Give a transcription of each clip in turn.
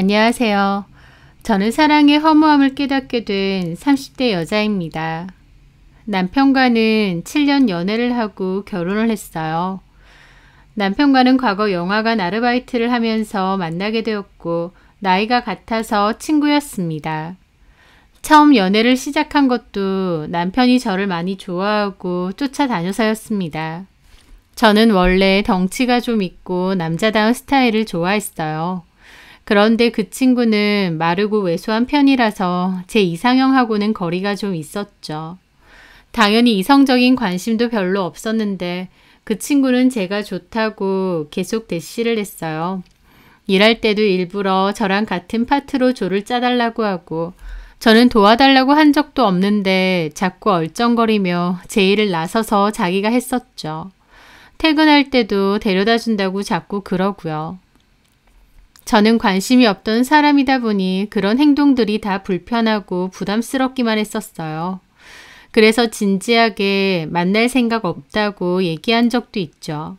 안녕하세요. 저는 사랑의 허무함을 깨닫게 된 30대 여자입니다. 남편과는 7년 연애를 하고 결혼을 했어요. 남편과는 과거 영화관 아르바이트를 하면서 만나게 되었고 나이가 같아서 친구였습니다. 처음 연애를 시작한 것도 남편이 저를 많이 좋아하고 쫓아다녀서였습니다. 저는 원래 덩치가 좀 있고 남자다운 스타일을 좋아했어요. 그런데 그 친구는 마르고 왜소한 편이라서 제 이상형하고는 거리가 좀 있었죠. 당연히 이성적인 관심도 별로 없었는데 그 친구는 제가 좋다고 계속 대시를 했어요. 일할 때도 일부러 저랑 같은 파트로 조를 짜달라고 하고 저는 도와달라고 한 적도 없는데 자꾸 얼쩡거리며 제 일을 나서서 자기가 했었죠. 퇴근할 때도 데려다 준다고 자꾸 그러고요. 저는 관심이 없던 사람이다 보니 그런 행동들이 다 불편하고 부담스럽기만 했었어요. 그래서 진지하게 만날 생각 없다고 얘기한 적도 있죠.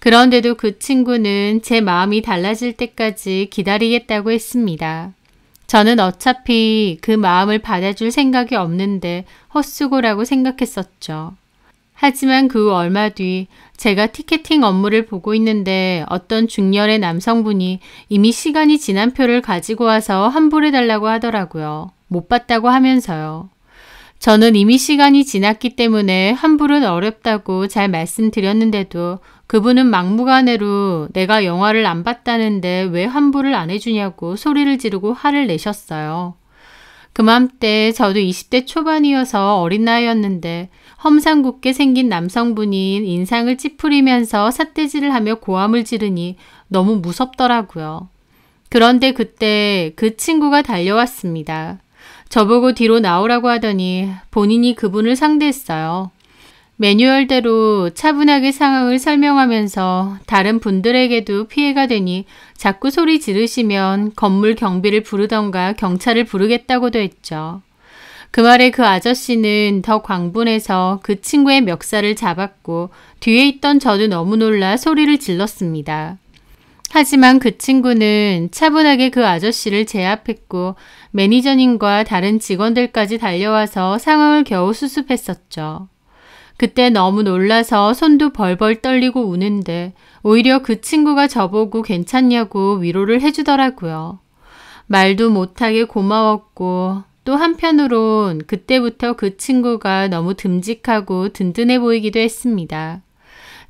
그런데도 그 친구는 제 마음이 달라질 때까지 기다리겠다고 했습니다. 저는 어차피 그 마음을 받아줄 생각이 없는데 헛수고라고 생각했었죠. 하지만 그 얼마 뒤 제가 티켓팅 업무를 보고 있는데 어떤 중년의 남성분이 이미 시간이 지난 표를 가지고 와서 환불해달라고 하더라고요. 못 봤다고 하면서요. 저는 이미 시간이 지났기 때문에 환불은 어렵다고 잘 말씀드렸는데도 그분은 막무가내로 내가 영화를 안 봤다는데 왜 환불을 안 해주냐고 소리를 지르고 화를 내셨어요. 그맘때 저도 20대 초반이어서 어린 나이였는데 험상궂게 생긴 남성분이 인상을 찌푸리면서 삿대질을 하며 고함을 지르니 너무 무섭더라고요. 그런데 그때 그 친구가 달려왔습니다. 저보고 뒤로 나오라고 하더니 본인이 그분을 상대했어요. 매뉴얼대로 차분하게 상황을 설명하면서 다른 분들에게도 피해가 되니 자꾸 소리 지르시면 건물 경비를 부르던가 경찰을 부르겠다고도 했죠. 그 말에 그 아저씨는 더 광분해서 그 친구의 멱살을 잡았고 뒤에 있던 저도 너무 놀라 소리를 질렀습니다. 하지만 그 친구는 차분하게 그 아저씨를 제압했고 매니저님과 다른 직원들까지 달려와서 상황을 겨우 수습했었죠. 그때 너무 놀라서 손도 벌벌 떨리고 우는데 오히려 그 친구가 저보고 괜찮냐고 위로를 해주더라고요. 말도 못하게 고마웠고 또 한편으론 그때부터 그 친구가 너무 듬직하고 든든해 보이기도 했습니다.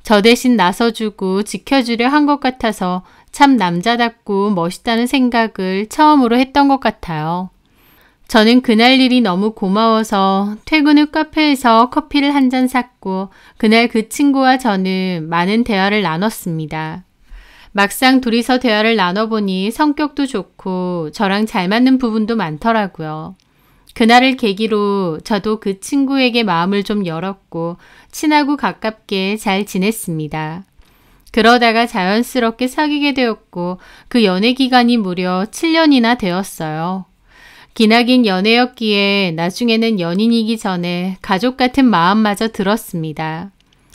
저 대신 나서주고 지켜주려 한 것 같아서 참 남자답고 멋있다는 생각을 처음으로 했던 것 같아요. 저는 그날 일이 너무 고마워서 퇴근 후 카페에서 커피를 한 잔 샀고 그날 그 친구와 저는 많은 대화를 나눴습니다. 막상 둘이서 대화를 나눠보니 성격도 좋고 저랑 잘 맞는 부분도 많더라고요. 그날을 계기로 저도 그 친구에게 마음을 좀 열었고 친하고 가깝게 잘 지냈습니다. 그러다가 자연스럽게 사귀게 되었고 그 연애 기간이 무려 7년이나 되었어요. 기나긴 연애였기에 나중에는 연인이기 전에 가족 같은 마음마저 들었습니다.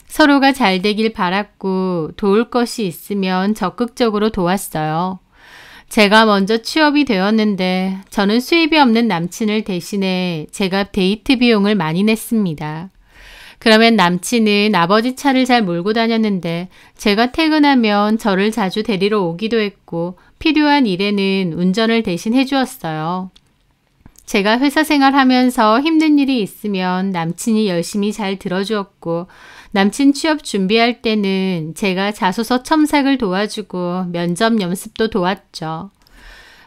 서로가 잘 되길 바랐고 도울 것이 있으면 적극적으로 도왔어요. 제가 먼저 취업이 되었는데 저는 수입이 없는 남친을 대신해 제가 데이트 비용을 많이 냈습니다. 그러면 남친은 아버지 차를 잘 몰고 다녔는데 제가 퇴근하면 저를 자주 데리러 오기도 했고 필요한 일에는 운전을 대신 해주었어요. 제가 회사 생활하면서 힘든 일이 있으면 남친이 열심히 잘 들어주었고 남친 취업 준비할 때는 제가 자소서 첨삭을 도와주고 면접 연습도 도왔죠.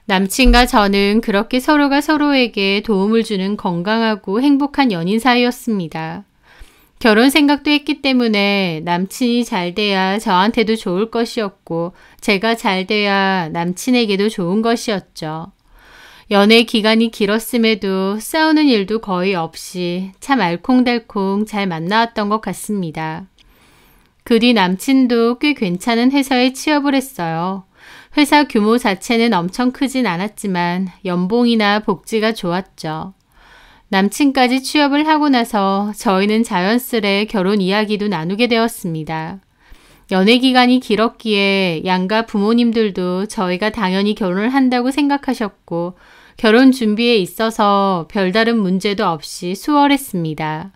남친과 저는 그렇게 서로가 서로에게 도움을 주는 건강하고 행복한 연인 사이였습니다. 결혼 생각도 했기 때문에 남친이 잘 돼야 저한테도 좋을 것이었고 제가 잘 돼야 남친에게도 좋은 것이었죠. 연애 기간이 길었음에도 싸우는 일도 거의 없이 참 알콩달콩 잘 만나왔던 것 같습니다. 그 뒤 남친도 꽤 괜찮은 회사에 취업을 했어요. 회사 규모 자체는 엄청 크진 않았지만 연봉이나 복지가 좋았죠. 남친까지 취업을 하고 나서 저희는 자연스레 결혼 이야기도 나누게 되었습니다. 연애 기간이 길었기에 양가 부모님들도 저희가 당연히 결혼을 한다고 생각하셨고 결혼 준비에 있어서 별다른 문제도 없이 수월했습니다.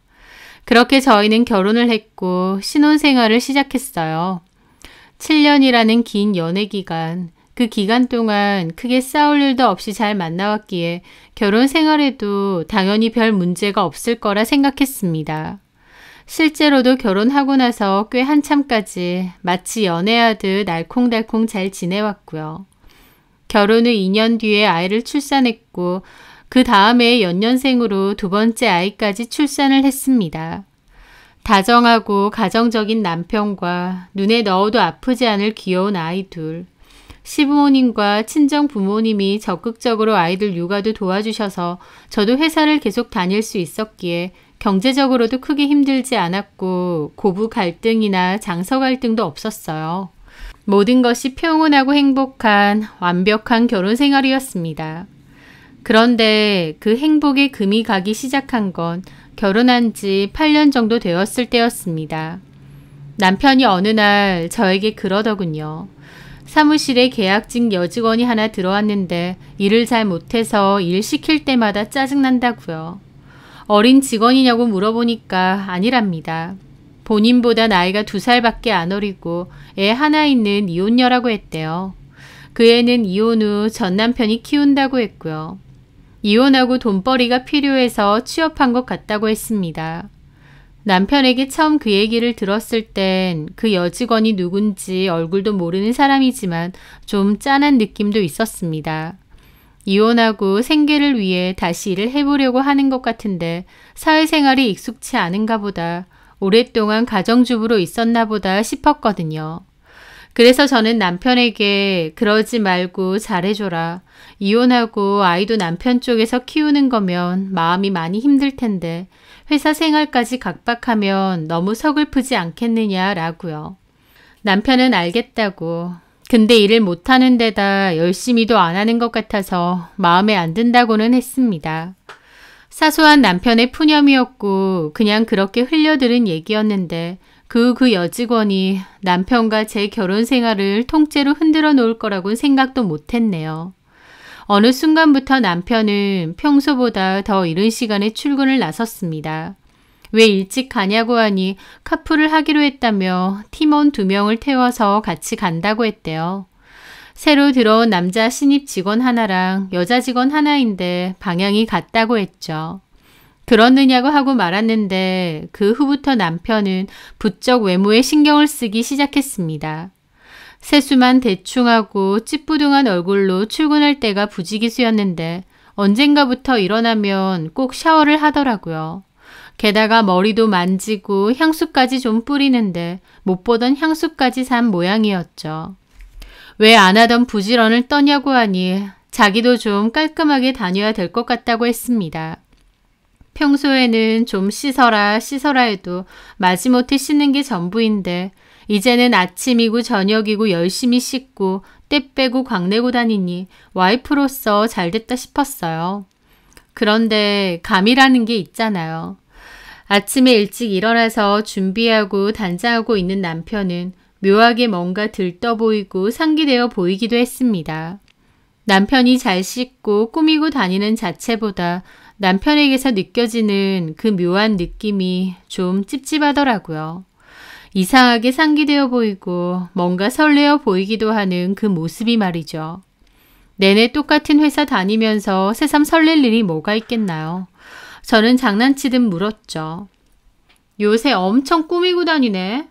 그렇게 저희는 결혼을 했고 신혼생활을 시작했어요. 7년이라는 긴 연애 기간, 그 기간 동안 크게 싸울 일도 없이 잘 만나왔기에 결혼 생활에도 당연히 별 문제가 없을 거라 생각했습니다. 실제로도 결혼하고 나서 꽤 한참까지 마치 연애하듯 알콩달콩 잘 지내왔고요. 결혼 후 2년 뒤에 아이를 출산했고 그 다음에 연년생으로 두 번째 아이까지 출산을 했습니다. 다정하고 가정적인 남편과 눈에 넣어도 아프지 않을 귀여운 아이 둘, 시부모님과 친정 부모님이 적극적으로 아이들 육아도 도와주셔서 저도 회사를 계속 다닐 수 있었기에 경제적으로도 크게 힘들지 않았고 고부 갈등이나 장서 갈등도 없었어요. 모든 것이 평온하고 행복한 완벽한 결혼 생활이었습니다. 그런데 그 행복에 금이 가기 시작한 건 결혼한 지 8년 정도 되었을 때였습니다. 남편이 어느 날 저에게 그러더군요. 사무실에 계약직 여직원이 하나 들어왔는데 일을 잘 못해서 일 시킬 때마다 짜증난다고요. 어린 직원이냐고 물어보니까 아니랍니다. 본인보다 나이가 2살밖에 안 어리고 애 하나 있는 이혼녀라고 했대요. 그 애는 이혼 후 전 남편이 키운다고 했고요. 이혼하고 돈벌이가 필요해서 취업한 것 같다고 했습니다. 남편에게 처음 그 얘기를 들었을 땐 그 여직원이 누군지 얼굴도 모르는 사람이지만 좀 짠한 느낌도 있었습니다. 이혼하고 생계를 위해 다시 일을 해보려고 하는 것 같은데 사회생활이 익숙치 않은가 보다, 오랫동안 가정주부로 있었나 보다 싶었거든요. 그래서 저는 남편에게 그러지 말고 잘해줘라. 이혼하고 아이도 남편 쪽에서 키우는 거면 마음이 많이 힘들 텐데 회사 생활까지 각박하면 너무 서글프지 않겠느냐라고요. 남편은 알겠다고. 근데 일을 못하는 데다 열심히도 안 하는 것 같아서 마음에 안 든다고는 했습니다. 사소한 남편의 푸념이었고 그냥 그렇게 흘려들은 얘기였는데 그 여직원이 남편과 제 결혼 생활을 통째로 흔들어 놓을 거라고는 생각도 못했네요. 어느 순간부터 남편은 평소보다 더 이른 시간에 출근을 나섰습니다. 왜 일찍 가냐고 하니 카풀을 하기로 했다며 팀원 2명을 태워서 같이 간다고 했대요. 새로 들어온 남자 신입 직원 하나랑 여자 직원 하나인데 방향이 같다고 했죠. 그렇느냐고 하고 말았는데 그 후부터 남편은 부쩍 외모에 신경을 쓰기 시작했습니다. 세수만 대충 하고 찌뿌둥한 얼굴로 출근할 때가 부지기수였는데 언젠가부터 일어나면 꼭 샤워를 하더라고요. 게다가 머리도 만지고 향수까지 좀 뿌리는데 못 보던 향수까지 산 모양이었죠. 왜 안 하던 부지런을 떠냐고 하니 자기도 좀 깔끔하게 다녀야 될 것 같다고 했습니다. 평소에는 좀 씻어라 해도 마지못해 씻는 게 전부인데 이제는 아침이고 저녁이고 열심히 씻고 때 빼고 광내고 다니니 와이프로서 잘됐다 싶었어요. 그런데 감이라는 게 있잖아요. 아침에 일찍 일어나서 준비하고 단장하고 있는 남편은 묘하게 뭔가 들떠 보이고 상기되어 보이기도 했습니다. 남편이 잘 씻고 꾸미고 다니는 자체보다 남편에게서 느껴지는 그 묘한 느낌이 좀 찝찝하더라고요. 이상하게 상기되어 보이고 뭔가 설레어 보이기도 하는 그 모습이 말이죠. 내내 똑같은 회사 다니면서 새삼 설렐 일이 뭐가 있겠나요? 저는 장난치듯 물었죠. 요새 엄청 꾸미고 다니네.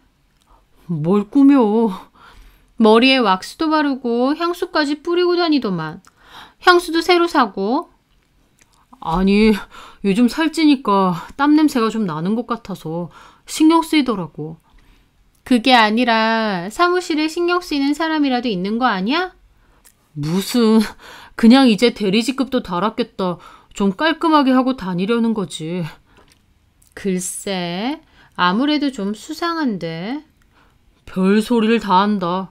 뭘 꾸며? 머리에 왁스도 바르고 향수까지 뿌리고 다니더만. 향수도 새로 사고. 아니, 요즘 살찌니까 땀 냄새가 좀 나는 것 같아서 신경 쓰이더라고. 그게 아니라 사무실에 신경 쓰이는 사람이라도 있는 거 아니야? 무슨, 그냥 이제 대리직급도 달았겠다. 좀 깔끔하게 하고 다니려는 거지. 글쎄, 아무래도 좀 수상한데. 별소리를 다 한다.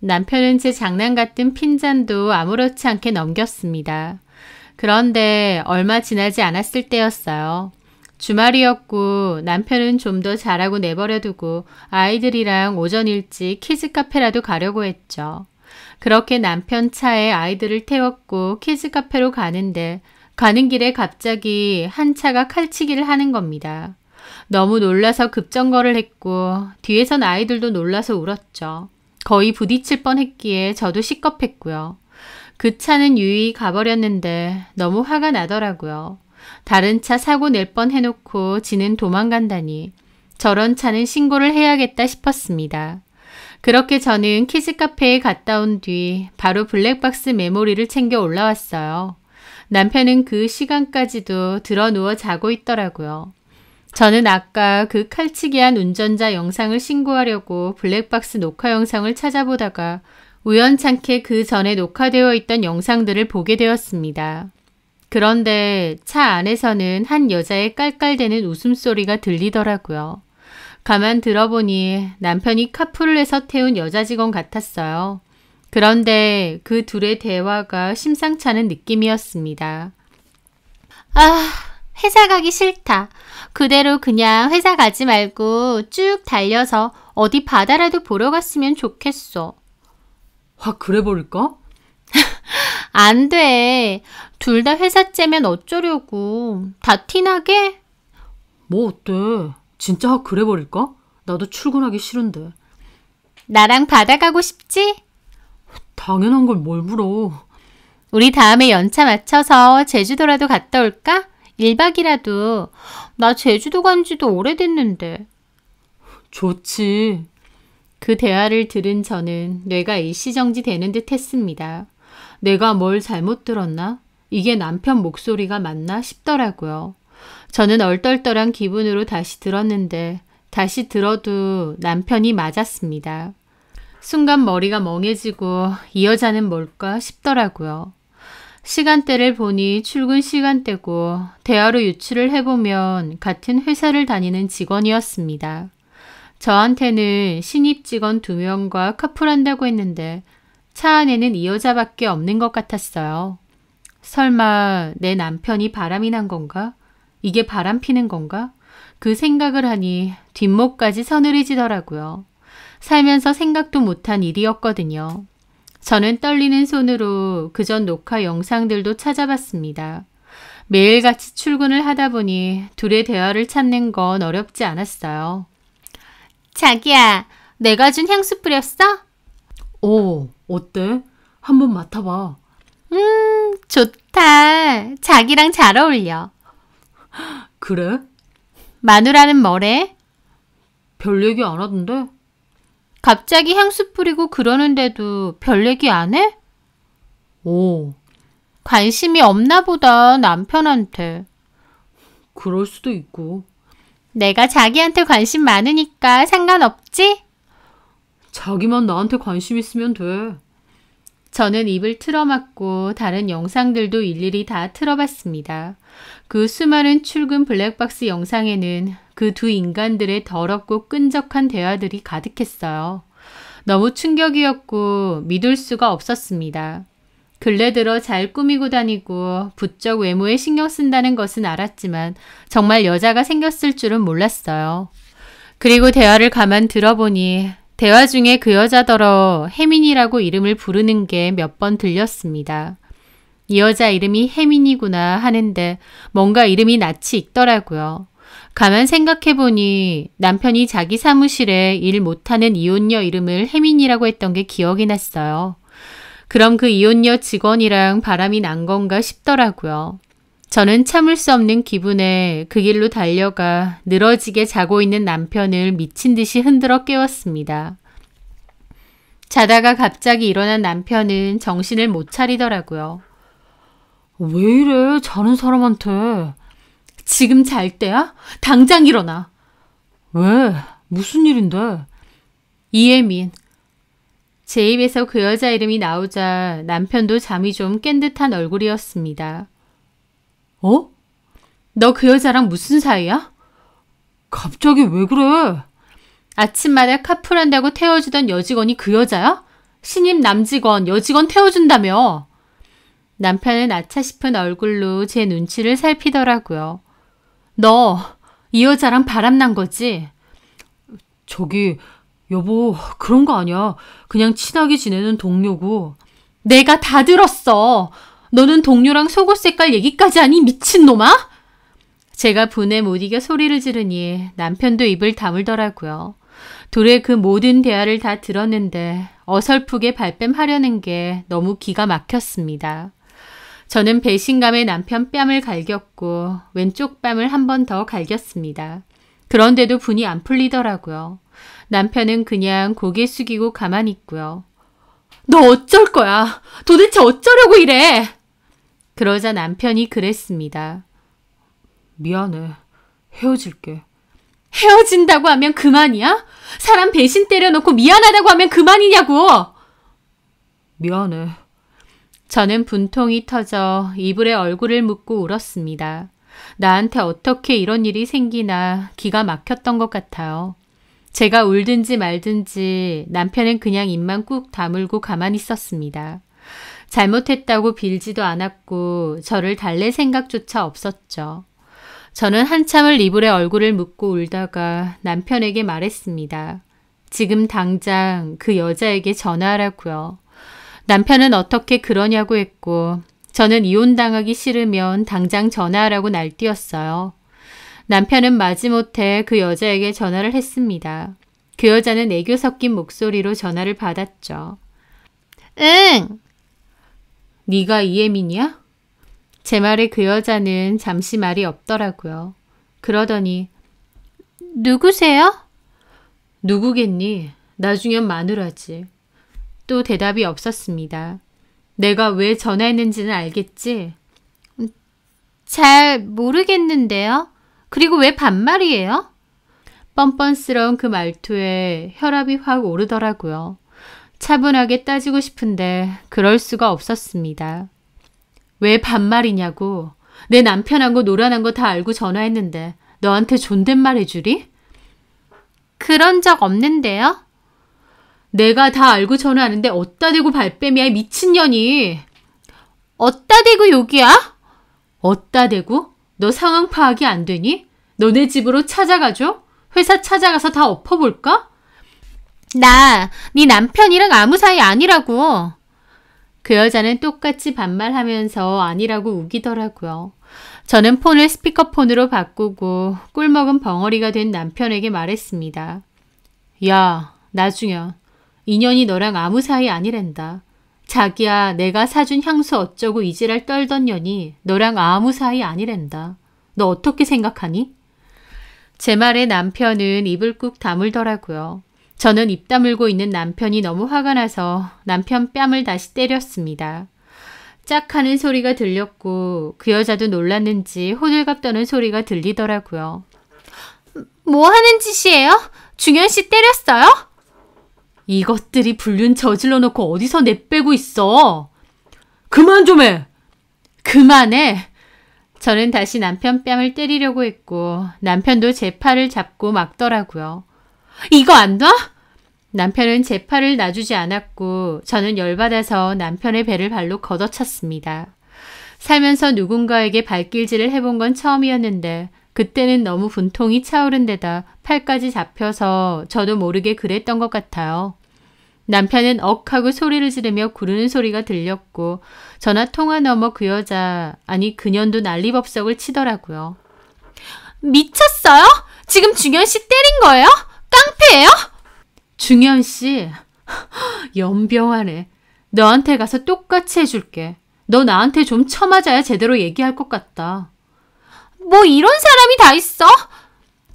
남편은 제 장난 같은 핀잔도 아무렇지 않게 넘겼습니다. 그런데 얼마 지나지 않았을 때였어요. 주말이었고 남편은 좀 더 자라고 내버려두고 아이들이랑 오전 일찍 키즈카페라도 가려고 했죠. 그렇게 남편 차에 아이들을 태웠고 키즈카페로 가는데 가는 길에 갑자기 한 차가 칼치기를 하는 겁니다. 너무 놀라서 급정거를 했고 뒤에선 아이들도 놀라서 울었죠. 거의 부딪힐 뻔했기에 저도 시겁했고요. 그 차는 유유히 가버렸는데 너무 화가 나더라고요. 다른 차 사고 낼 뻔 해놓고 지는 도망간다니. 저런 차는 신고를 해야겠다 싶었습니다. 그렇게 저는 키즈카페에 갔다 온 뒤 바로 블랙박스 메모리를 챙겨 올라왔어요. 남편은 그 시간까지도 드러 누워 자고 있더라고요. 저는 아까 그 칼치기한 운전자 영상을 신고하려고 블랙박스 녹화 영상을 찾아보다가 우연찮게 그 전에 녹화되어 있던 영상들을 보게 되었습니다. 그런데 차 안에서는 한 여자의 깔깔대는 웃음소리가 들리더라고요. 가만 들어보니 남편이 카풀을 해서 태운 여자 직원 같았어요. 그런데 그 둘의 대화가 심상치 않은 느낌이었습니다. 아, 회사 가기 싫다. 그대로 그냥 회사 가지 말고 쭉 달려서 어디 바다라도 보러 갔으면 좋겠어. 확 그래버릴까? 안 돼. 둘 다 회사 째면 어쩌려고. 다 티나게? 뭐 어때? 진짜 확 그래버릴까? 나도 출근하기 싫은데. 나랑 바다 가고 싶지? 당연한 걸 뭘 물어. 우리 다음에 연차 맞춰서 제주도라도 갔다 올까? 1박이라도. 나 제주도 간 지도 오래됐는데. 좋지. 그 대화를 들은 저는 뇌가 일시정지 되는 듯 했습니다. 내가 뭘 잘못 들었나? 이게 남편 목소리가 맞나 싶더라고요. 저는 얼떨떨한 기분으로 다시 들었는데 다시 들어도 남편이 맞았습니다. 순간 머리가 멍해지고 이 여자는 뭘까 싶더라고요. 시간대를 보니 출근 시간대고 대화로 유추를 해보면 같은 회사를 다니는 직원이었습니다. 저한테는 신입 직원 2명과 카풀한다고 했는데 차 안에는 이 여자밖에 없는 것 같았어요. 설마 내 남편이 바람이 난 건가? 이게 바람 피는 건가? 그 생각을 하니 뒷목까지 서늘해지더라고요. 살면서 생각도 못한 일이었거든요. 저는 떨리는 손으로 그전 녹화 영상들도 찾아봤습니다. 매일같이 출근을 하다 보니 둘의 대화를 찾는 건 어렵지 않았어요. 자기야, 내가 준 향수 뿌렸어? 어때? 한번 맡아봐. 좋다. 자기랑 잘 어울려. 그래? 마누라는 뭐래? 별 얘기 안 하던데? 갑자기 향수 뿌리고 그러는데도 별 얘기 안 해? 관심이 없나 보다, 남편한테. 그럴 수도 있고. 내가 자기한테 관심 많으니까 상관없지? 자기만 나한테 관심 있으면 돼. 저는 입을 틀어막고 다른 영상들도 일일이 다 틀어봤습니다. 그 수많은 출근 블랙박스 영상에는 그 두 인간들의 더럽고 끈적한 대화들이 가득했어요. 너무 충격이었고 믿을 수가 없었습니다. 근래 들어 잘 꾸미고 다니고 부쩍 외모에 신경 쓴다는 것은 알았지만 정말 여자가 생겼을 줄은 몰랐어요. 그리고 대화를 가만 들어보니 대화 중에 그 여자더러 혜민이라고 이름을 부르는 게 몇 번 들렸습니다. 이 여자 이름이 혜민이구나 하는데 뭔가 이름이 낯이 익더라고요. 가만 생각해보니 남편이 자기 사무실에 일 못하는 이혼녀 이름을 혜민이라고 했던 게 기억이 났어요. 그럼 그 이혼녀 직원이랑 바람이 난 건가 싶더라고요. 저는 참을 수 없는 기분에 그 길로 달려가 늘어지게 자고 있는 남편을 미친 듯이 흔들어 깨웠습니다. 자다가 갑자기 일어난 남편은 정신을 못 차리더라고요. 왜 이래, 자는 사람한테. 지금 잘 때야? 당장 일어나. 왜? 무슨 일인데? 이혜민. 제 입에서 그 여자 이름이 나오자 남편도 잠이 좀 깬 듯한 얼굴이었습니다. 너 그 여자랑 무슨 사이야? 갑자기 왜 그래? 아침마다 카풀한다고 태워주던 여직원이 그 여자야? 신입 남직원, 여직원 태워준다며. 남편은 아차 싶은 얼굴로 제 눈치를 살피더라고요. 너 이 여자랑 바람난 거지? 저기, 여보, 그런 거 아니야. 그냥 친하게 지내는 동료고. 내가 다 들었어. 너는 동료랑 속옷 색깔 얘기까지 하니 미친놈아? 제가 분에 못 이겨 소리를 지르니 남편도 입을 다물더라고요. 둘의 그 모든 대화를 다 들었는데 어설프게 발뺌하려는 게 너무 기가 막혔습니다. 저는 배신감에 남편 뺨을 갈겼고 왼쪽 뺨을 한 번 더 갈겼습니다. 그런데도 분이 안 풀리더라고요. 남편은 그냥 고개 숙이고 가만히 있고요. 너 어쩔 거야? 도대체 어쩌려고 이래? 그러자 남편이 그랬습니다. 미안해. 헤어질게. 헤어진다고 하면 그만이야? 사람 배신 때려놓고 미안하다고 하면 그만이냐고! 미안해. 저는 분통이 터져 이불에 얼굴을 묻고 울었습니다. 나한테 어떻게 이런 일이 생기나 기가 막혔던 것 같아요. 제가 울든지 말든지 남편은 그냥 입만 꾹 다물고 가만히 있었습니다. 잘못했다고 빌지도 않았고 저를 달랠 생각조차 없었죠. 저는 한참을 이불에 얼굴을 묻고 울다가 남편에게 말했습니다. 지금 당장 그 여자에게 전화하라고요. 남편은 어떻게 그러냐고 했고 저는 이혼당하기 싫으면 당장 전화하라고 날뛰었어요. 남편은 마지못해 그 여자에게 전화를 했습니다. 그 여자는 애교 섞인 목소리로 전화를 받았죠. 응! 네가 이혜민이야? 제 말에 그 여자는 잠시 말이 없더라고요. 그러더니 누구세요? 누구겠니? 나중엔 마누라지. 또 대답이 없었습니다. 내가 왜 전화했는지는 알겠지? 잘 모르겠는데요. 그리고 왜 반말이에요? 뻔뻔스러운 그 말투에 혈압이 확 오르더라고요. 차분하게 따지고 싶은데 그럴 수가 없었습니다. 왜 반말이냐고. 내 남편하고 노란한 거 다 알고 전화했는데 너한테 존댓말 해주리? 그런 적 없는데요? 내가 다 알고 전화하는데 어따 대고 발뺌이야 미친년이. 어따 대고 욕이야? 어따 대고? 너 상황 파악이 안 되니? 너네 집으로 찾아가줘? 회사 찾아가서 다 엎어볼까? 나 네 남편이랑 아무 사이 아니라고. 그 여자는 똑같이 반말하면서 아니라고 우기더라고요. 저는 폰을 스피커폰으로 바꾸고 꿀먹은 벙어리가 된 남편에게 말했습니다. 야, 나중현. 인연이 너랑 아무 사이 아니란다. 자기야, 내가 사준 향수 어쩌고 이지랄 떨던 년이 너랑 아무 사이 아니란다. 너 어떻게 생각하니? 제 말에 남편은 입을 꾹 다물더라고요. 저는 입 다물고 있는 남편이 너무 화가 나서 남편 뺨을 다시 때렸습니다. 짝 하는 소리가 들렸고 그 여자도 놀랐는지 호들갑 떠는 소리가 들리더라고요. 뭐 하는 짓이에요? 중현 씨 때렸어요? 이것들이 불륜 저질러 놓고 어디서 내빼고 있어. 그만 좀 해. 그만해. 저는 다시 남편 뺨을 때리려고 했고 남편도 제 팔을 잡고 막더라고요. 이거 안 놔? 남편은 제 팔을 놔주지 않았고 저는 열받아서 남편의 배를 발로 걷어찼습니다. 살면서 누군가에게 발길질을 해본 건 처음이었는데 그때는 너무 분통이 차오른 데다 팔까지 잡혀서 저도 모르게 그랬던 것 같아요. 남편은 억하고 소리를 지르며 구르는 소리가 들렸고 전화 통화 너머 그 여자, 아니 그년도 난리법석을 치더라고요. 미쳤어요? 지금 중현 씨 때린 거예요? 깡패예요? 중현 씨, 연병하네. 너한테 가서 똑같이 해줄게. 너 나한테 좀 쳐맞아야 제대로 얘기할 것 같다. 뭐 이런 사람이 다 있어?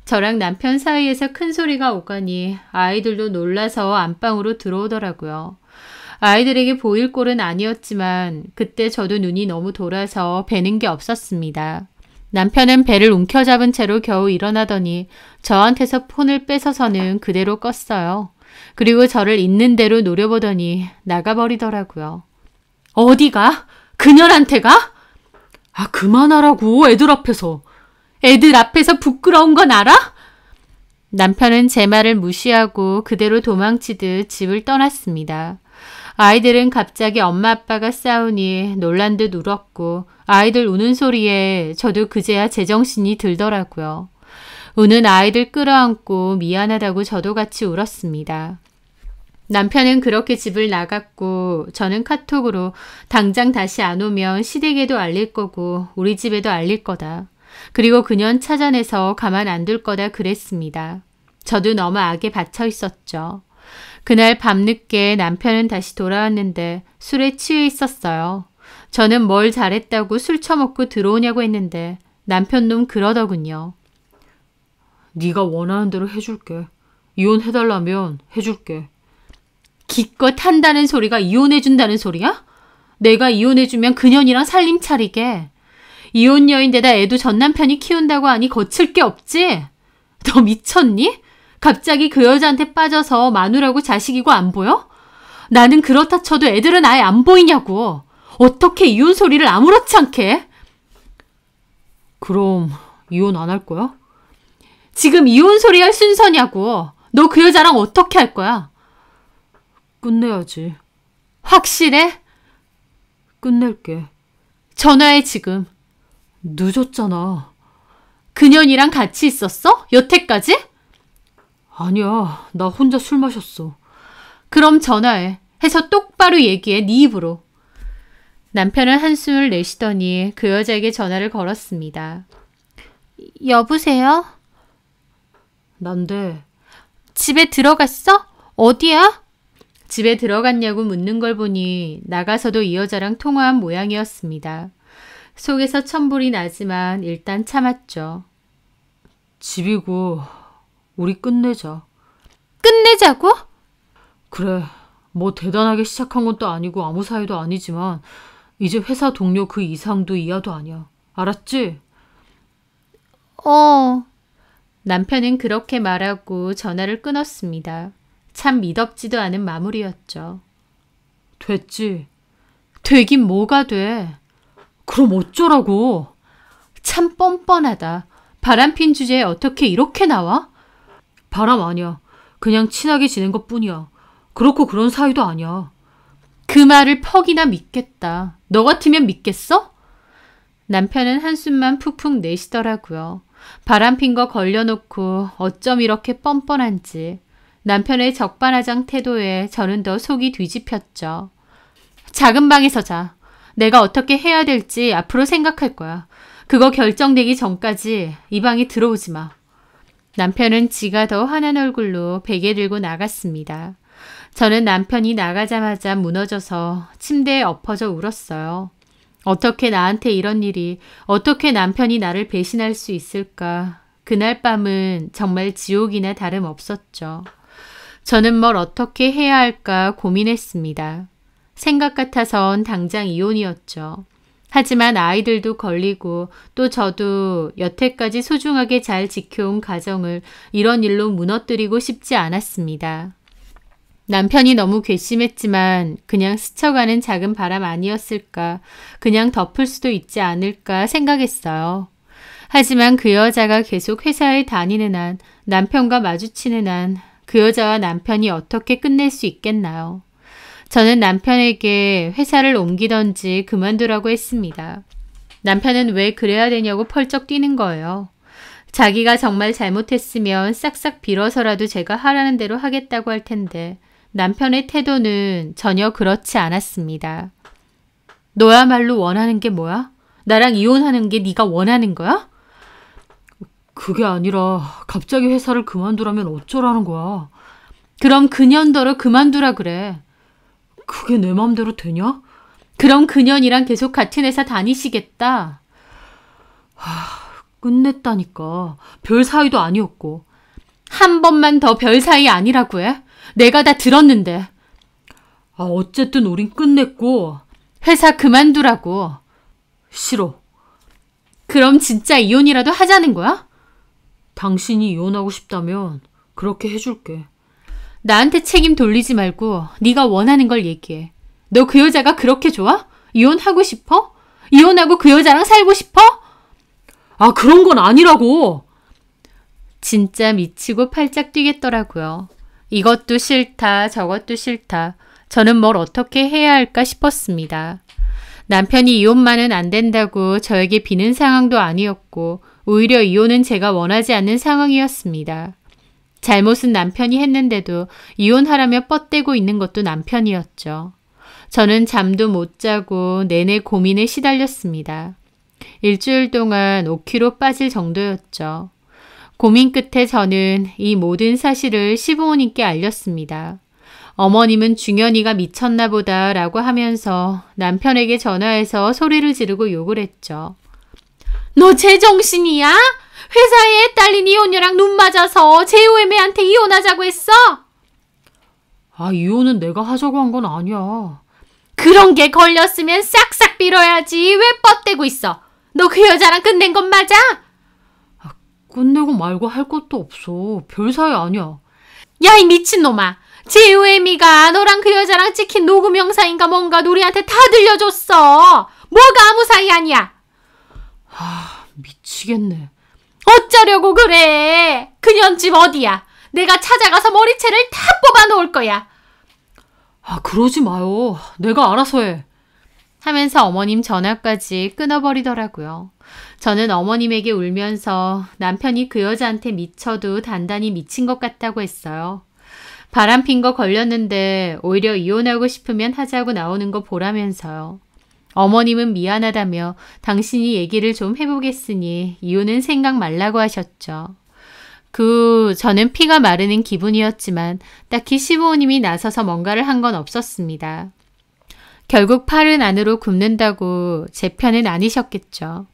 저랑 남편 사이에서 큰 소리가 오가니 아이들도 놀라서 안방으로 들어오더라고요. 아이들에게 보일 꼴은 아니었지만 그때 저도 눈이 너무 돌아서 뵈는 게 없었습니다. 남편은 배를 움켜잡은 채로 겨우 일어나더니 저한테서 폰을 뺏어서는 그대로 껐어요. 그리고 저를 있는 대로 노려보더니 나가버리더라고요. 어디가? 그녀한테 가? 아, 그만하라고. 애들 앞에서. 애들 앞에서 부끄러운 건 알아? 남편은 제 말을 무시하고 그대로 도망치듯 집을 떠났습니다. 아이들은 갑자기 엄마 아빠가 싸우니 놀란 듯 울었고 아이들 우는 소리에 저도 그제야 제정신이 들더라고요. 우는 아이들 끌어안고 미안하다고 저도 같이 울었습니다. 남편은 그렇게 집을 나갔고 저는 카톡으로 당장 다시 안 오면 시댁에도 알릴 거고 우리 집에도 알릴 거다. 그리고 그년 찾아내서 가만 안 둘 거다 그랬습니다. 저도 너무 악에 받쳐 있었죠. 그날 밤늦게 남편은 다시 돌아왔는데 술에 취해 있었어요. 저는 뭘 잘했다고 술 처먹고 들어오냐고 했는데 남편 놈 그러더군요. 네가 원하는 대로 해줄게. 이혼해달라면 해줄게. 기껏 한다는 소리가 이혼해준다는 소리야? 내가 이혼해주면 그년이랑 살림 차리게. 이혼 여인데다 애도 전 남편이 키운다고 하니 거칠 게 없지? 너 미쳤니? 갑자기 그 여자한테 빠져서 마누라고 자식이고 안 보여? 나는 그렇다 쳐도 애들은 아예 안 보이냐고. 어떻게 이혼 소리를 아무렇지 않게 해? 그럼 이혼 안 할 거야? 지금 이혼 소리 할 순서냐고. 너 그 여자랑 어떻게 할 거야? 끝내야지. 확실해? 끝낼게. 전화해 지금. 늦었잖아. 그년이랑 같이 있었어? 여태까지? 아니야. 나 혼자 술 마셨어. 그럼 전화해. 해서 똑바로 얘기해. 네 입으로. 남편은 한숨을 내쉬더니 그 여자에게 전화를 걸었습니다. 여보세요? 난데. 집에 들어갔어? 어디야? 집에 들어갔냐고 묻는 걸 보니 나가서도 이 여자랑 통화한 모양이었습니다. 속에서 천불이 나지만 일단 참았죠. 집이고 우리 끝내자. 끝내자고? 그래. 뭐 대단하게 시작한 건 또 아니고 아무 사이도 아니지만 이제 회사 동료 그 이상도 이하도 아니야. 알았지? 남편은 그렇게 말하고 전화를 끊었습니다. 참 미덥지도 않은 마무리였죠. 됐지? 되긴 뭐가 돼. 그럼 어쩌라고? 참 뻔뻔하다. 바람핀 주제에 어떻게 이렇게 나와? 바람 아니야. 그냥 친하게 지낸 것뿐이야. 그렇고 그런 사이도 아니야. 그 말을 퍽이나 믿겠다. 너 같으면 믿겠어? 남편은 한숨만 푹푹 내쉬더라고요. 바람핀 거 걸려놓고 어쩜 이렇게 뻔뻔한지. 남편의 적반하장 태도에 저는 더 속이 뒤집혔죠. 작은 방에서 자. 내가 어떻게 해야 될지 앞으로 생각할 거야. 그거 결정되기 전까지 이 방에 들어오지 마. 남편은 지가 더 환한 얼굴로 베개 들고 나갔습니다. 저는 남편이 나가자마자 무너져서 침대에 엎어져 울었어요. 어떻게 나한테 이런 일이, 어떻게 남편이 나를 배신할 수 있을까. 그날 밤은 정말 지옥이나 다름없었죠. 저는 뭘 어떻게 해야 할까 고민했습니다. 생각 같아선 당장 이혼이었죠. 하지만 아이들도 걸리고 또 저도 여태까지 소중하게 잘 지켜온 가정을 이런 일로 무너뜨리고 싶지 않았습니다. 남편이 너무 괘씸했지만 그냥 스쳐가는 작은 바람 아니었을까, 그냥 덮을 수도 있지 않을까 생각했어요. 하지만 그 여자가 계속 회사에 다니는 한, 남편과 마주치는 한, 그 여자와 남편이 어떻게 끝낼 수 있겠나요? 저는 남편에게 회사를 옮기던지 그만두라고 했습니다. 남편은 왜 그래야 되냐고 펄쩍 뛰는 거예요. 자기가 정말 잘못했으면 싹싹 빌어서라도 제가 하라는 대로 하겠다고 할 텐데 남편의 태도는 전혀 그렇지 않았습니다. 너야말로 원하는 게 뭐야? 나랑 이혼하는 게 네가 원하는 거야? 그게 아니라 갑자기 회사를 그만두라면 어쩌라는 거야. 그럼 그년더러 그만두라 그래. 그게 내 맘대로 되냐? 그럼 그년이랑 계속 같은 회사 다니시겠다. 끝냈다니까. 별 사이도 아니었고. 한 번만 더 별 사이 아니라고 해? 내가 다 들었는데. 어쨌든 우린 끝냈고. 회사 그만두라고. 싫어. 그럼 진짜 이혼이라도 하자는 거야? 당신이 이혼하고 싶다면 그렇게 해줄게. 나한테 책임 돌리지 말고 네가 원하는 걸 얘기해. 너 그 여자가 그렇게 좋아? 이혼하고 싶어? 이혼하고 그 여자랑 살고 싶어? 그런 건 아니라고. 진짜 미치고 팔짝 뛰겠더라고요. 이것도 싫다, 저것도 싫다. 저는 뭘 어떻게 해야 할까 싶었습니다. 남편이 이혼만은 안 된다고 저에게 비는 상황도 아니었고 오히려 이혼은 제가 원하지 않는 상황이었습니다. 잘못은 남편이 했는데도 이혼하라며 뻗대고 있는 것도 남편이었죠. 저는 잠도 못 자고 내내 고민에 시달렸습니다. 일주일 동안 5kg 빠질 정도였죠. 고민 끝에 저는 이 모든 사실을 시부모님께 알렸습니다. 어머님은 중현이가 미쳤나 보다 라고 하면서 남편에게 전화해서 소리를 지르고 욕을 했죠. 너 제정신이야? 회사에 딸린 이혼녀랑 눈 맞아서 재호애매한테 이혼하자고 했어? 이혼은 내가 하자고 한 건 아니야. 그런 게 걸렸으면 싹싹 빌어야지. 왜 뻗대고 있어? 너 그 여자랑 끝낸 건 맞아? 끝내고 말고 할 것도 없어. 별 사이 아니야. 야, 이 미친놈아. 재호애미가 너랑 그 여자랑 찍힌 녹음 영상인가 뭔가 우리한테 다 들려줬어. 뭐가 아무 사이 아니야. 미치겠네. 어쩌려고 그래. 그년 집 어디야? 내가 찾아가서 머리채를 다 뽑아놓을 거야. 그러지 마요. 내가 알아서 해. 하면서 어머님 전화까지 끊어버리더라고요. 저는 어머님에게 울면서 남편이 그 여자한테 미쳐도 단단히 미친 것 같다고 했어요. 바람핀 거 걸렸는데 오히려 이혼하고 싶으면 하자고 나오는 거 보라면서요. 어머님은 미안하다며 당신이 얘기를 좀 해보겠으니 이혼은 생각 말라고 하셨죠. 저는 피가 마르는 기분이었지만 딱히 시부모님이 나서서 뭔가를 한 건 없었습니다. 결국 팔은 안으로 굽는다고 제 편은 아니셨겠죠.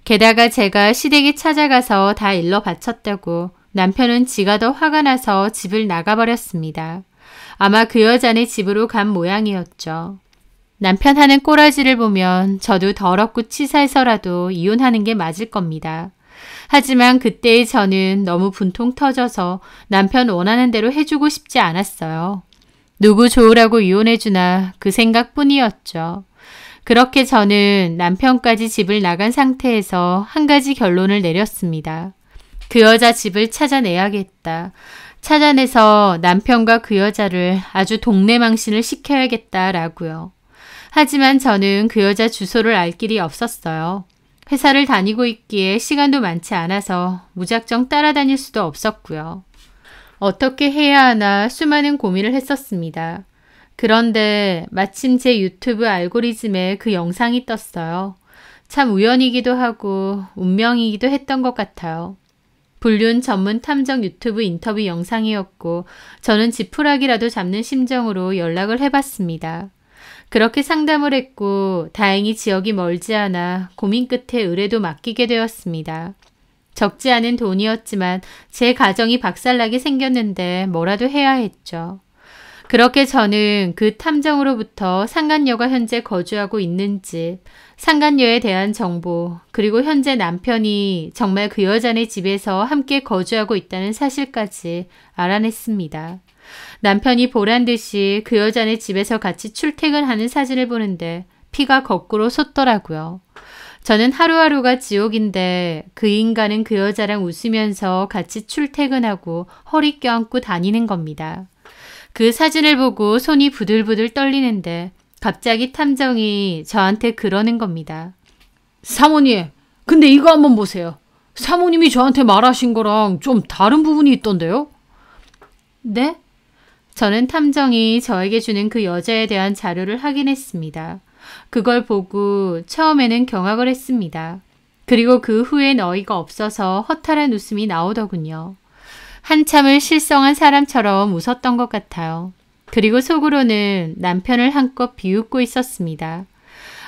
게다가 제가 시댁에 찾아가서 다 일러 바쳤다고 남편은 지가 더 화가 나서 집을 나가버렸습니다. 아마 그 여자네 집으로 간 모양이었죠. 남편 하는 꼬라지를 보면 저도 더럽고 치사해서라도 이혼하는 게 맞을 겁니다. 하지만 그때의 저는 너무 분통 터져서 남편 원하는 대로 해주고 싶지 않았어요. 누구 좋으라고 이혼해주나 그 생각뿐이었죠. 그렇게 저는 남편까지 집을 나간 상태에서 한 가지 결론을 내렸습니다. 그 여자 집을 찾아내야겠다. 찾아내서 남편과 그 여자를 아주 동네망신을 시켜야겠다라고요. 하지만 저는 그 여자 주소를 알 길이 없었어요. 회사를 다니고 있기에 시간도 많지 않아서 무작정 따라다닐 수도 없었고요. 어떻게 해야 하나 수많은 고민을 했었습니다. 그런데 마침 제 유튜브 알고리즘에 그 영상이 떴어요. 참 우연이기도 하고 운명이기도 했던 것 같아요. 불륜 전문 탐정 유튜브 인터뷰 영상이었고 저는 지푸라기라도 잡는 심정으로 연락을 해봤습니다. 그렇게 상담을 했고 다행히 지역이 멀지 않아 고민 끝에 의뢰도 맡기게 되었습니다. 적지 않은 돈이었지만 제 가정이 박살나게 생겼는데 뭐라도 해야 했죠. 그렇게 저는 그 탐정으로부터 상간녀가 현재 거주하고 있는 집, 상간녀에 대한 정보, 그리고 현재 남편이 정말 그 여자네 집에서 함께 거주하고 있다는 사실까지 알아냈습니다. 남편이 보란 듯이 그 여자네 집에서 같이 출퇴근하는 사진을 보는데 피가 거꾸로 솟더라고요. 저는 하루하루가 지옥인데 그 인간은 그 여자랑 웃으면서 같이 출퇴근하고 허리 껴안고 다니는 겁니다. 그 사진을 보고 손이 부들부들 떨리는데 갑자기 탐정이 저한테 그러는 겁니다. 사모님, 근데 이거 한번 보세요. 사모님이 저한테 말하신 거랑 좀 다른 부분이 있던데요? 네? 저는 탐정이 저에게 주는 그 여자에 대한 자료를 확인했습니다. 그걸 보고 처음에는 경악을 했습니다. 그리고 그 후엔 어이가 없어서 허탈한 웃음이 나오더군요. 한참을 실성한 사람처럼 웃었던 것 같아요. 그리고 속으로는 남편을 한껏 비웃고 있었습니다.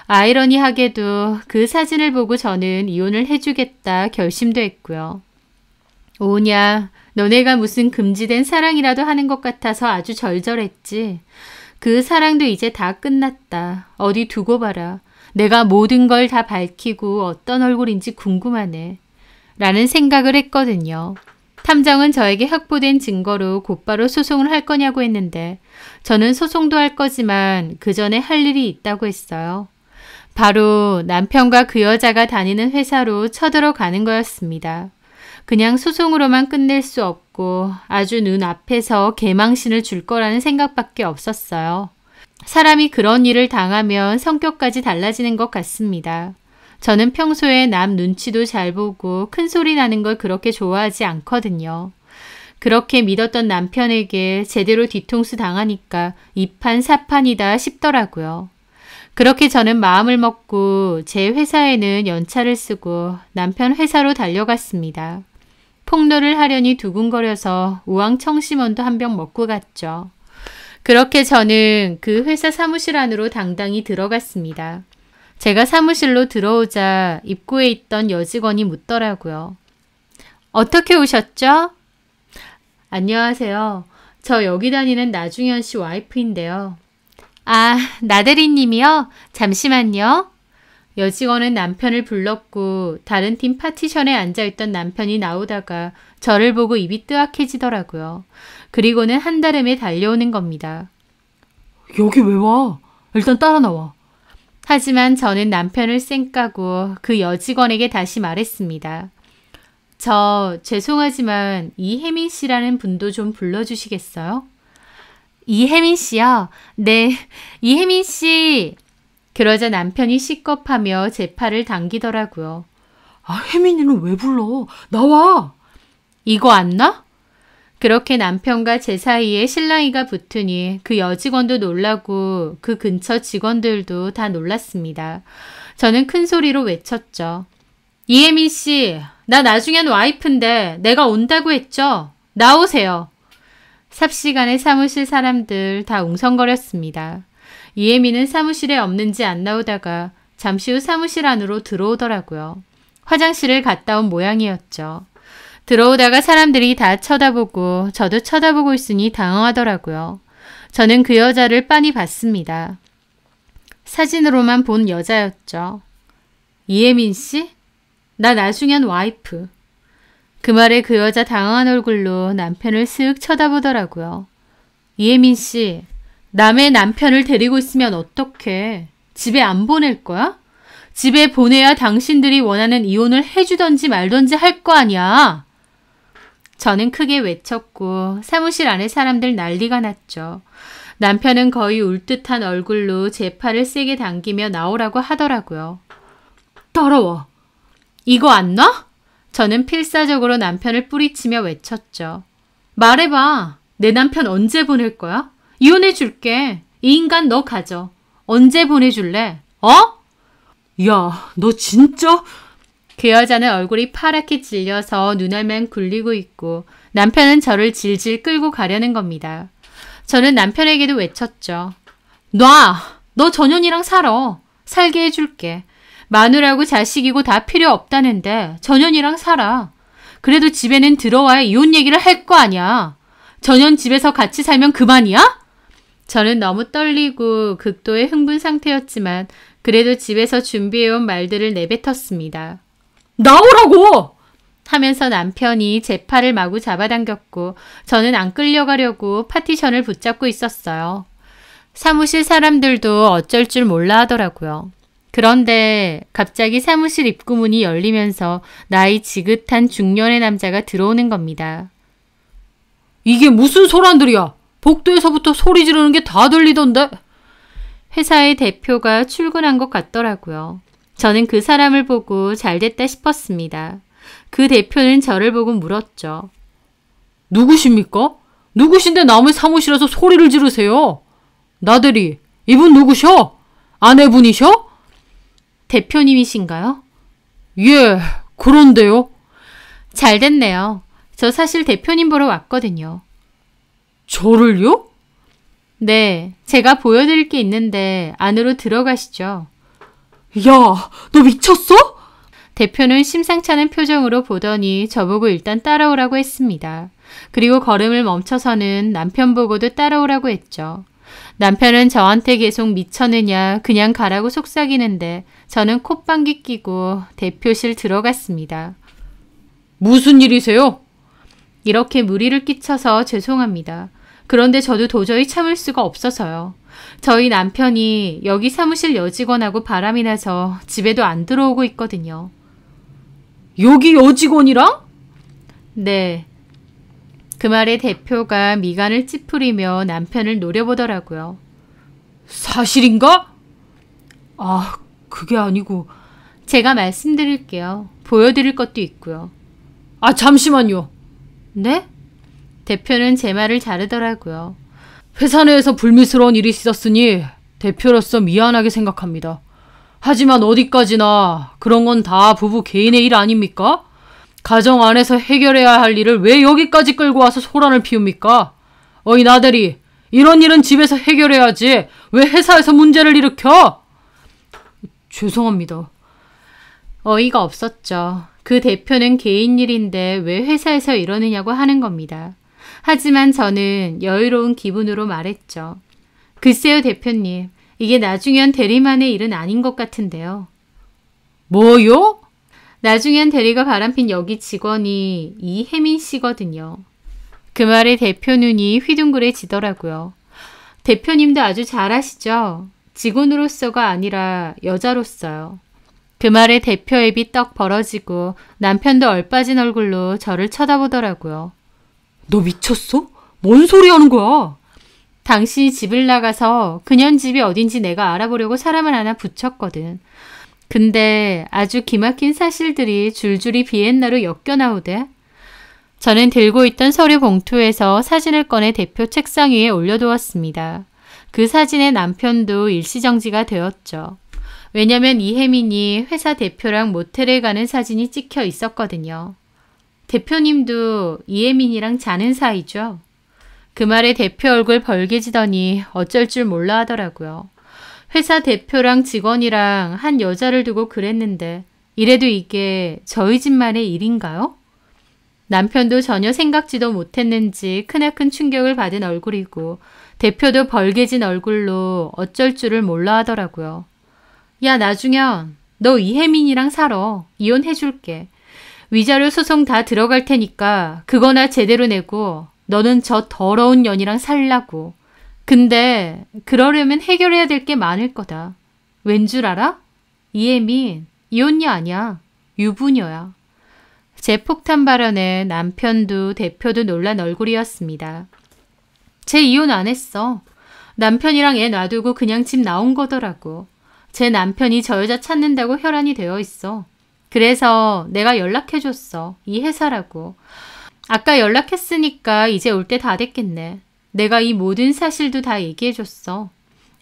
아이러니하게도 그 사진을 보고 저는 이혼을 해주겠다 결심도 했고요. 오냐, 너네가 무슨 금지된 사랑이라도 하는 것 같아서 아주 절절했지. 그 사랑도 이제 다 끝났다. 어디 두고 봐라. 내가 모든 걸 다 밝히고 어떤 얼굴인지 궁금하네. 라는 생각을 했거든요. 탐정은 저에게 확보된 증거로 곧바로 소송을 할 거냐고 했는데 저는 소송도 할 거지만 그 전에 할 일이 있다고 했어요. 바로 남편과 그 여자가 다니는 회사로 쳐들어가는 거였습니다. 그냥 소송으로만 끝낼 수 없고 아주 눈앞에서 개망신을 줄 거라는 생각밖에 없었어요. 사람이 그런 일을 당하면 성격까지 달라지는 것 같습니다. 저는 평소에 남 눈치도 잘 보고 큰 소리 나는 걸 그렇게 좋아하지 않거든요. 그렇게 믿었던 남편에게 제대로 뒤통수 당하니까 이판사판이다 싶더라고요. 그렇게 저는 마음을 먹고 제 회사에는 연차를 쓰고 남편 회사로 달려갔습니다. 폭로를 하려니 두근거려서 우황청심원도 한 병 먹고 갔죠. 그렇게 저는 그 회사 사무실 안으로 당당히 들어갔습니다. 제가 사무실로 들어오자 입구에 있던 여직원이 묻더라고요. 어떻게 오셨죠? 안녕하세요. 저 여기 다니는 나중현 씨 와이프인데요. 아, 나대리님이요? 잠시만요. 여직원은 남편을 불렀고 다른 팀 파티션에 앉아있던 남편이 나오다가 저를 보고 입이 뜨악해지더라고요. 그리고는 한달음에 달려오는 겁니다. 여기 왜 와? 일단 따라 나와. 하지만 저는 남편을 쌩까고 그 여직원에게 다시 말했습니다. 저 죄송하지만 이혜민 씨라는 분도 좀 불러주시겠어요? 이혜민 씨요? 네, 이혜민 씨. 그러자 남편이 시겁하며 제 팔을 당기더라고요. 아, 혜민이는 왜 불러? 나와! 이거 안 나? 그렇게 남편과 제 사이에 실랑이가 붙으니 그 여직원도 놀라고 그 근처 직원들도 다 놀랐습니다. 저는 큰 소리로 외쳤죠. 이혜민 씨, 나 나중엔 와이프인데 내가 온다고 했죠? 나오세요. 삽시간에 사무실 사람들 다 웅성거렸습니다. 이혜민은 사무실에 없는지 안 나오다가 잠시 후 사무실 안으로 들어오더라고요. 화장실을 갔다 온 모양이었죠. 들어오다가 사람들이 다 쳐다보고 저도 쳐다보고 있으니 당황하더라고요. 저는 그 여자를 빤히 봤습니다. 사진으로만 본 여자였죠. 이혜민 씨? 나 나중엔 와이프. 그 말에 그 여자 당황한 얼굴로 남편을 쓱 쳐다보더라고요. 이혜민 씨, 남의 남편을 데리고 있으면 어떡해? 집에 안 보낼 거야? 집에 보내야 당신들이 원하는 이혼을 해주던지 말던지 할 거 아니야. 저는 크게 외쳤고 사무실 안에 사람들 난리가 났죠. 남편은 거의 울 듯한 얼굴로 제 팔을 세게 당기며 나오라고 하더라고요. 따라와. 이거 안 놔? 저는 필사적으로 남편을 뿌리치며 외쳤죠. 말해봐. 내 남편 언제 보낼 거야? 이혼해 줄게. 이 인간 너 가져. 언제 보내줄래? 어? 야, 너 진짜? 그 여자는 얼굴이 파랗게 질려서 눈알만 굴리고 있고 남편은 저를 질질 끌고 가려는 겁니다. 저는 남편에게도 외쳤죠. 놔! 너 전현이랑 살아. 살게 해줄게. 마누라고 자식이고 다 필요 없다는데 전현이랑 살아. 그래도 집에는 들어와야 이혼 얘기를 할 거 아니야. 전현 집에서 같이 살면 그만이야? 저는 너무 떨리고 극도의 흥분 상태였지만 그래도 집에서 준비해온 말들을 내뱉었습니다. 나오라고! 하면서 남편이 제 팔을 마구 잡아당겼고 저는 안 끌려가려고 파티션을 붙잡고 있었어요. 사무실 사람들도 어쩔 줄 몰라 하더라고요. 그런데 갑자기 사무실 입구문이 열리면서 나이 지긋한 중년의 남자가 들어오는 겁니다. 이게 무슨 소란들이야? 복도에서부터 소리 지르는 게 다 들리던데? 회사의 대표가 출근한 것 같더라고요. 저는 그 사람을 보고 잘됐다 싶었습니다. 그 대표는 저를 보고 물었죠. 누구십니까? 누구신데 남의 사무실에서 소리를 지르세요? 나대리, 이분 누구셔? 아내분이셔? 대표님이신가요? 예, 그런데요. 잘됐네요. 저 사실 대표님 보러 왔거든요. 저를요? 네, 제가 보여드릴 게 있는데 안으로 들어가시죠. 야, 너 미쳤어? 대표는 심상치 않은 표정으로 보더니 저보고 일단 따라오라고 했습니다. 그리고 걸음을 멈춰서는 남편 보고도 따라오라고 했죠. 남편은 저한테 계속 미쳤느냐 그냥 가라고 속삭이는데 저는 콧방귀 끼고 대표실 들어갔습니다. 무슨 일이세요? 이렇게 무리를 끼쳐서 죄송합니다. 그런데 저도 도저히 참을 수가 없어서요. 저희 남편이 여기 사무실 여직원하고 바람이 나서 집에도 안 들어오고 있거든요. 여기 여직원이랑? 네. 그 말에 대표가 미간을 찌푸리며 남편을 노려보더라고요. 사실인가? 아, 그게 아니고 제가 말씀드릴게요. 보여드릴 것도 있고요. 아, 잠시만요. 네? 대표는 제 말을 자르더라고요. 회사 내에서 불미스러운 일이 있었으니 대표로서 미안하게 생각합니다. 하지만 어디까지나 그런 건 다 부부 개인의 일 아닙니까? 가정 안에서 해결해야 할 일을 왜 여기까지 끌고 와서 소란을 피웁니까? 어이 나대리, 이런 일은 집에서 해결해야지 왜 회사에서 문제를 일으켜? 죄송합니다. 어이가 없었죠. 그 대표는 개인 일인데 왜 회사에서 이러느냐고 하는 겁니다. 하지만 저는 여유로운 기분으로 말했죠. 글쎄요 대표님, 이게 나중현 대리만의 일은 아닌 것 같은데요. 뭐요? 나중현 대리가 바람핀 여기 직원이 이혜민 씨거든요. 그 말에 대표 눈이 휘둥그레지더라고요. 대표님도 아주 잘 아시죠? 직원으로서가 아니라 여자로서요. 그 말에 대표의 입이 떡 벌어지고 남편도 얼빠진 얼굴로 저를 쳐다보더라고요. 너 미쳤어? 뭔 소리 하는 거야? 당신이 집을 나가서 그년 집이 어딘지 내가 알아보려고 사람을 하나 붙였거든. 근데 아주 기막힌 사실들이 줄줄이 비엔나로 엮여나오대. 저는 들고 있던 서류 봉투에서 사진을 꺼내 대표 책상 위에 올려두었습니다. 그 사진에 남편도 일시정지가 되었죠. 왜냐면 이혜민이 회사 대표랑 모텔에 가는 사진이 찍혀 있었거든요. 대표님도 이혜민이랑 자는 사이죠? 그 말에 대표 얼굴 벌개지더니 어쩔 줄 몰라 하더라고요. 회사 대표랑 직원이랑 한 여자를 두고 그랬는데 이래도 이게 저희 집만의 일인가요? 남편도 전혀 생각지도 못했는지 크나큰 충격을 받은 얼굴이고 대표도 벌개진 얼굴로 어쩔 줄을 몰라 하더라고요. 야 나중현, 너 이혜민이랑 살아. 이혼해줄게. 위자료 소송 다 들어갈 테니까 그거나 제대로 내고 너는 저 더러운 년이랑 살라고. 근데 그러려면 해결해야 될 게 많을 거다. 왠 줄 알아? 이혜민, 이혼녀 아니야. 유부녀야. 제 폭탄 발언에 남편도 대표도 놀란 얼굴이었습니다. 쟤 이혼 안 했어. 남편이랑 애 놔두고 그냥 집 나온 거더라고. 제 남편이 저 여자 찾는다고 혈안이 되어 있어. 그래서 내가 연락해줬어. 이 회사라고. 아까 연락했으니까 이제 올 때 다 됐겠네. 내가 이 모든 사실도 다 얘기해줬어.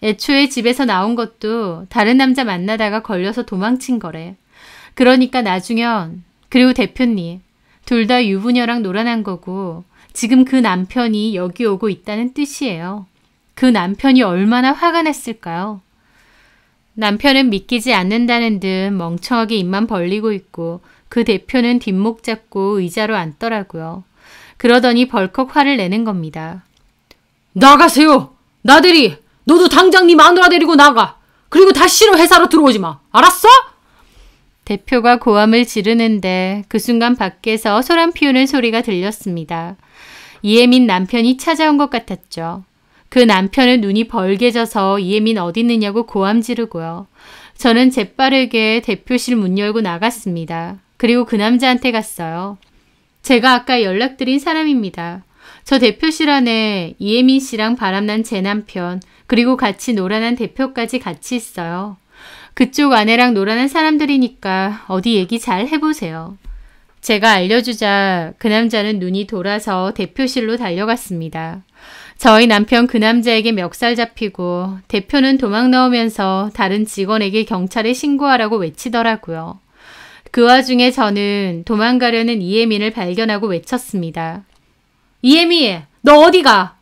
애초에 집에서 나온 것도 다른 남자 만나다가 걸려서 도망친 거래. 그러니까 나중현, 그리고 대표님, 둘 다 유부녀랑 놀아난 거고 지금 그 남편이 여기 오고 있다는 뜻이에요. 그 남편이 얼마나 화가 났을까요? 남편은 믿기지 않는다는 듯 멍청하게 입만 벌리고 있고 그 대표는 뒷목 잡고 의자로 앉더라고요. 그러더니 벌컥 화를 내는 겁니다. 나가세요! 나대리! 너도 당장 네 마누라 데리고 나가! 그리고 다시는 회사로 들어오지 마! 알았어? 대표가 고함을 지르는데 그 순간 밖에서 소란 피우는 소리가 들렸습니다. 이혜민 남편이 찾아온 것 같았죠. 그 남편은 눈이 벌게져서 이혜민 어디 있느냐고 고함 지르고요. 저는 재빠르게 대표실 문 열고 나갔습니다. 그리고 그 남자한테 갔어요. 제가 아까 연락드린 사람입니다. 저 대표실 안에 이혜민 씨랑 바람난 제 남편, 그리고 같이 놀아난 대표까지 같이 있어요. 그쪽 아내랑 놀아난 사람들이니까 어디 얘기 잘 해보세요. 제가 알려주자 그 남자는 눈이 돌아서 대표실로 달려갔습니다. 저희 남편 그 남자에게 멱살 잡히고 대표는 도망 나오면서 다른 직원에게 경찰에 신고하라고 외치더라고요. 그 와중에 저는 도망가려는 이혜민을 발견하고 외쳤습니다. 이혜민, 너 어디 가?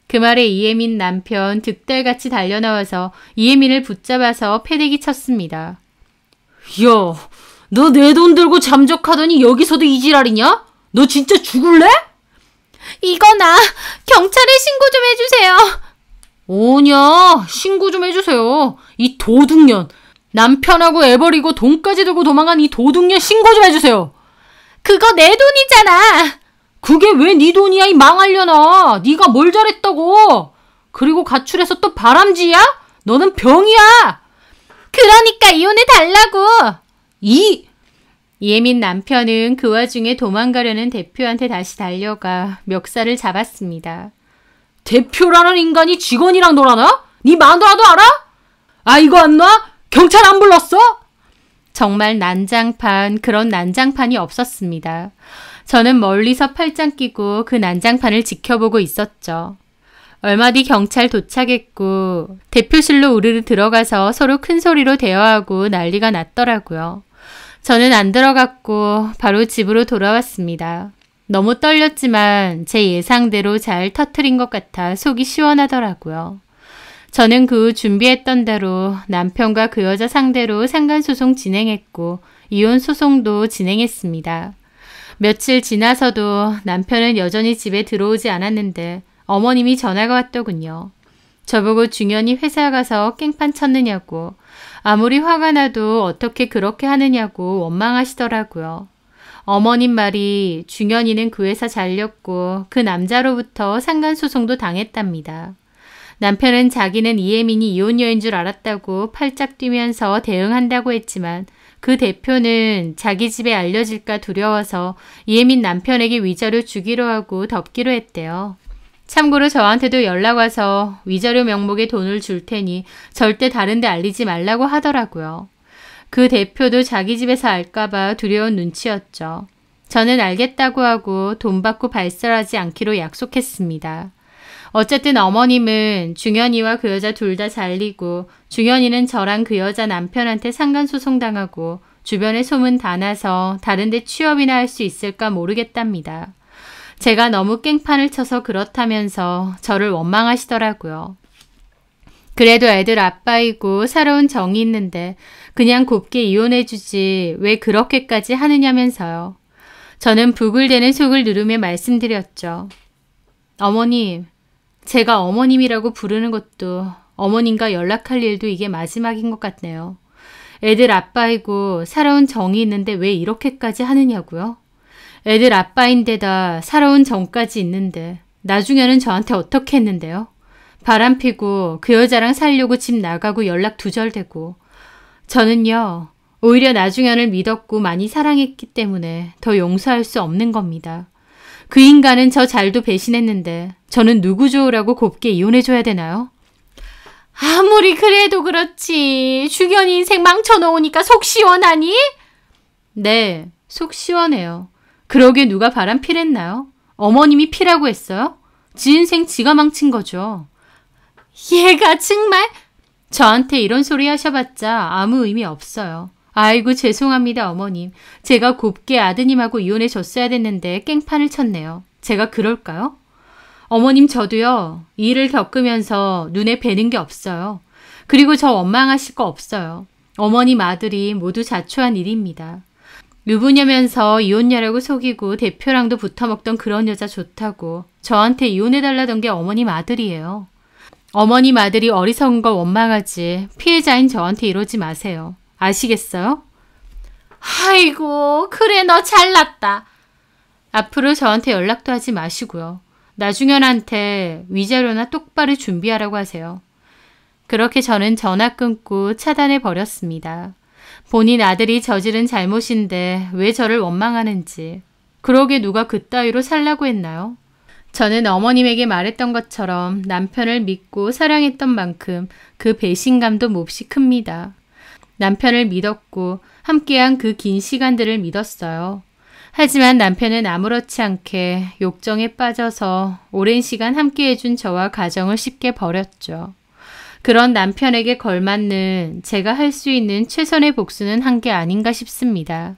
그 말에 이혜민 남편 득달같이 달려나와서 이혜민을 붙잡아서 패대기 쳤습니다. 야, 너 내 돈 들고 잠적하더니 여기서도 이 지랄이냐? 너 진짜 죽을래? 이거나 경찰에 신고 좀 해주세요. 오냐, 신고 좀 해주세요. 이 도둑년. 남편하고 애 버리고 돈까지 들고 도망간 이 도둑년 신고 좀 해주세요. 그거 내 돈이잖아. 그게 왜 네 돈이야 이 망할려나. 네가 뭘 잘했다고. 그리고 가출해서 또 바람쥐야? 너는 병이야. 그러니까 이혼해달라고. 이혜민 남편은 그 와중에 도망가려는 대표한테 다시 달려가 멱살을 잡았습니다. 대표라는 인간이 직원이랑 놀아나? 네 마누라도 알아? 아, 이거 안 놔? 경찰 안 불렀어? 정말 난장판, 그런 난장판이 없었습니다. 저는 멀리서 팔짱 끼고 그 난장판을 지켜보고 있었죠. 얼마 뒤 경찰 도착했고 대표실로 우르르 들어가서 서로 큰 소리로 대화하고 난리가 났더라고요. 저는 안 들어갔고 바로 집으로 돌아왔습니다. 너무 떨렸지만 제 예상대로 잘 터트린 것 같아 속이 시원하더라고요. 저는 그 후 준비했던 대로 남편과 그 여자 상대로 상간소송 진행했고 이혼 소송도 진행했습니다. 며칠 지나서도 남편은 여전히 집에 들어오지 않았는데 어머님이 전화가 왔더군요. 저보고 중현이 회사 가서 깽판 쳤느냐고, 아무리 화가 나도 어떻게 그렇게 하느냐고 원망하시더라고요. 어머님 말이 중현이는 그 회사 잘렸고 그 남자로부터 상간소송도 당했답니다. 남편은 자기는 이혜민이 이혼 여인 줄 알았다고 팔짝 뛰면서 대응한다고 했지만 그 대표는 자기 집에 알려질까 두려워서 이혜민 남편에게 위자료 주기로 하고 덮기로 했대요. 참고로 저한테도 연락 와서 위자료 명목에 돈을 줄 테니 절대 다른 데 알리지 말라고 하더라고요. 그 대표도 자기 집에서 알까봐 두려운 눈치였죠. 저는 알겠다고 하고 돈 받고 발설하지 않기로 약속했습니다. 어쨌든 어머님은 중현이와 그 여자 둘 다 잘리고 중현이는 저랑 그 여자 남편한테 상간소송당하고 주변에 소문 다 나서 다른 데 취업이나 할 수 있을까 모르겠답니다. 제가 너무 깽판을 쳐서 그렇다면서 저를 원망하시더라고요. 그래도 애들 아빠이고 살아온 정이 있는데 그냥 곱게 이혼해주지 왜 그렇게까지 하느냐면서요. 저는 부글대는 속을 누르며 말씀드렸죠. 어머님, 제가 어머님이라고 부르는 것도 어머님과 연락할 일도 이게 마지막인 것 같네요. 애들 아빠이고 살아온 정이 있는데 왜 이렇게까지 하느냐고요? 애들 아빠인데다 살아온 정까지 있는데 나중에는 저한테 어떻게 했는데요? 바람피고 그 여자랑 살려고 집 나가고 연락 두절되고 저는요 오히려 나중에는 믿었고 많이 사랑했기 때문에 더 용서할 수 없는 겁니다. 그 인간은 저 잘도 배신했는데 저는 누구 좋으라고 곱게 이혼해줘야 되나요? 아무리 그래도 그렇지. 중현이 인생 망쳐놓으니까 속 시원하니? 네, 속 시원해요. 그러게 누가 바람 피랬나요? 어머님이 피라고 했어요? 지 인생 지가 망친 거죠. 얘가 정말 저한테 이런 소리 하셔봤자 아무 의미 없어요. 아이고 죄송합니다 어머님. 제가 곱게 아드님하고 이혼해 줬어야 됐는데 깽판을 쳤네요. 제가 그럴까요? 어머님 저도요. 이 일을 겪으면서 눈에 뵈는 게 없어요. 그리고 저 원망하실 거 없어요. 어머님 아들이 모두 자초한 일입니다. 유부녀면서 이혼녀라고 속이고 대표랑도 붙어먹던 그런 여자 좋다고 저한테 이혼해달라던 게 어머님 아들이에요. 어머님 아들이 어리석은 걸 원망하지 피해자인 저한테 이러지 마세요. 아시겠어요? 아이고 그래 너 잘났다. 앞으로 저한테 연락도 하지 마시고요. 나중현한테 위자료나 똑바로 준비하라고 하세요. 그렇게 저는 전화 끊고 차단해 버렸습니다. 본인 아들이 저지른 잘못인데 왜 저를 원망하는지. 그러게 누가 그따위로 살라고 했나요? 저는 어머님에게 말했던 것처럼 남편을 믿고 사랑했던 만큼 그 배신감도 몹시 큽니다. 남편을 믿었고 함께한 그 긴 시간들을 믿었어요. 하지만 남편은 아무렇지 않게 욕정에 빠져서 오랜 시간 함께해준 저와 가정을 쉽게 버렸죠. 그런 남편에게 걸맞는 제가 할 수 있는 최선의 복수는 한 게 아닌가 싶습니다.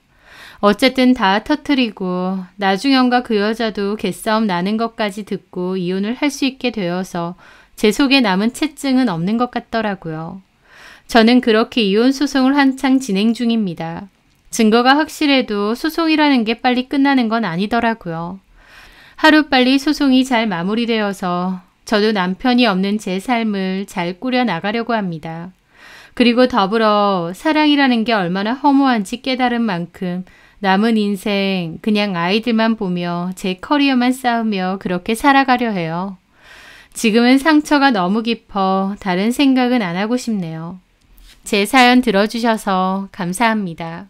어쨌든 다 터뜨리고 나중현과 그 여자도 개싸움 나는 것까지 듣고 이혼을 할 수 있게 되어서 제 속에 남은 채증은 없는 것 같더라고요. 저는 그렇게 이혼 소송을 한창 진행 중입니다. 증거가 확실해도 소송이라는 게 빨리 끝나는 건 아니더라고요. 하루빨리 소송이 잘 마무리되어서 저도 남편이 없는 제 삶을 잘 꾸려 나가려고 합니다. 그리고 더불어 사랑이라는 게 얼마나 허무한지 깨달은 만큼 남은 인생 그냥 아이들만 보며 제 커리어만 쌓으며 그렇게 살아가려 해요. 지금은 상처가 너무 깊어 다른 생각은 안 하고 싶네요. 제 사연 들어주셔서 감사합니다.